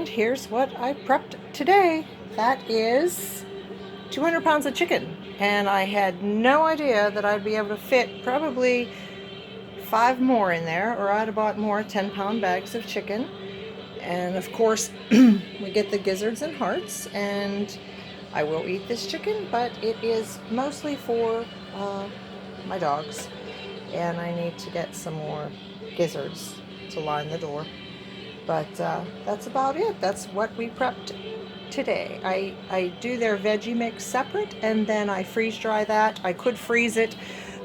And here's what I prepped today. That is 200 pounds of chicken. And I had no idea that I'd be able to fit probably 5 more in there, or I'd have bought more 10-pound bags of chicken. And of course, we get the gizzards and hearts, and I will eat this chicken, but it is mostly for my dogs. And I need to get some more gizzards to line the door. But that's about it. That's what we prepped today. I do their veggie mix separate, and then I freeze dry that. I could freeze it,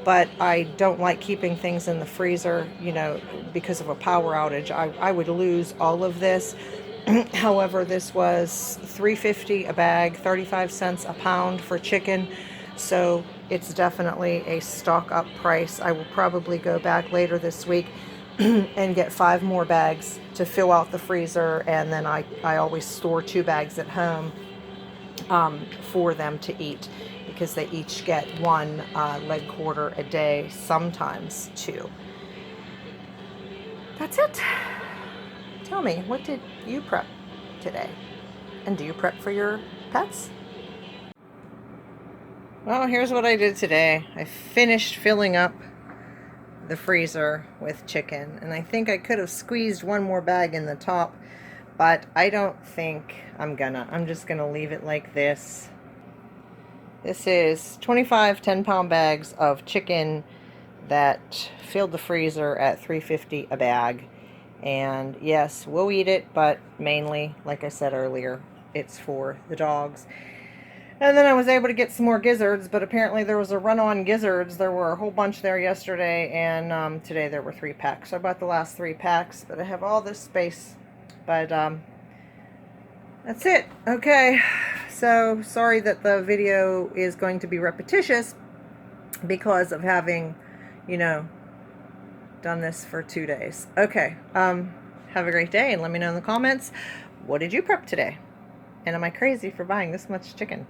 but I don't like keeping things in the freezer, you know, because of a power outage. I would lose all of this. However, this was $3.50 a bag, 35 cents a pound for chicken. So it's definitely a stock up price. I will probably go back later this week and get 5 more bags to fill out the freezer, and then I always store 2 bags at home for them to eat, because they each get 1 leg quarter a day, sometimes 2. That's it. Tell me, what did you prep today? And do you prep for your pets? Well, here's what I did today. I finished filling up the freezer with chicken, and I think I could have squeezed 1 more bag in the top, but I don't think I'm just gonna leave it like this. This is 25 10-pound bags of chicken that filled the freezer at $3.50 a bag. And yes, we'll eat it, but mainly, like I said earlier, it's for the dogs. And then I was able to get some more gizzards, but apparently there was a run on gizzards. There were a whole bunch there yesterday, and today there were 3 packs. So I bought the last 3 packs, but I have all this space. But that's it. Okay, so sorry that the video is going to be repetitious because of having, you know, done this for 2 days. Okay, have a great day, and let me know in the comments, what did you prep today? And am I crazy for buying this much chicken?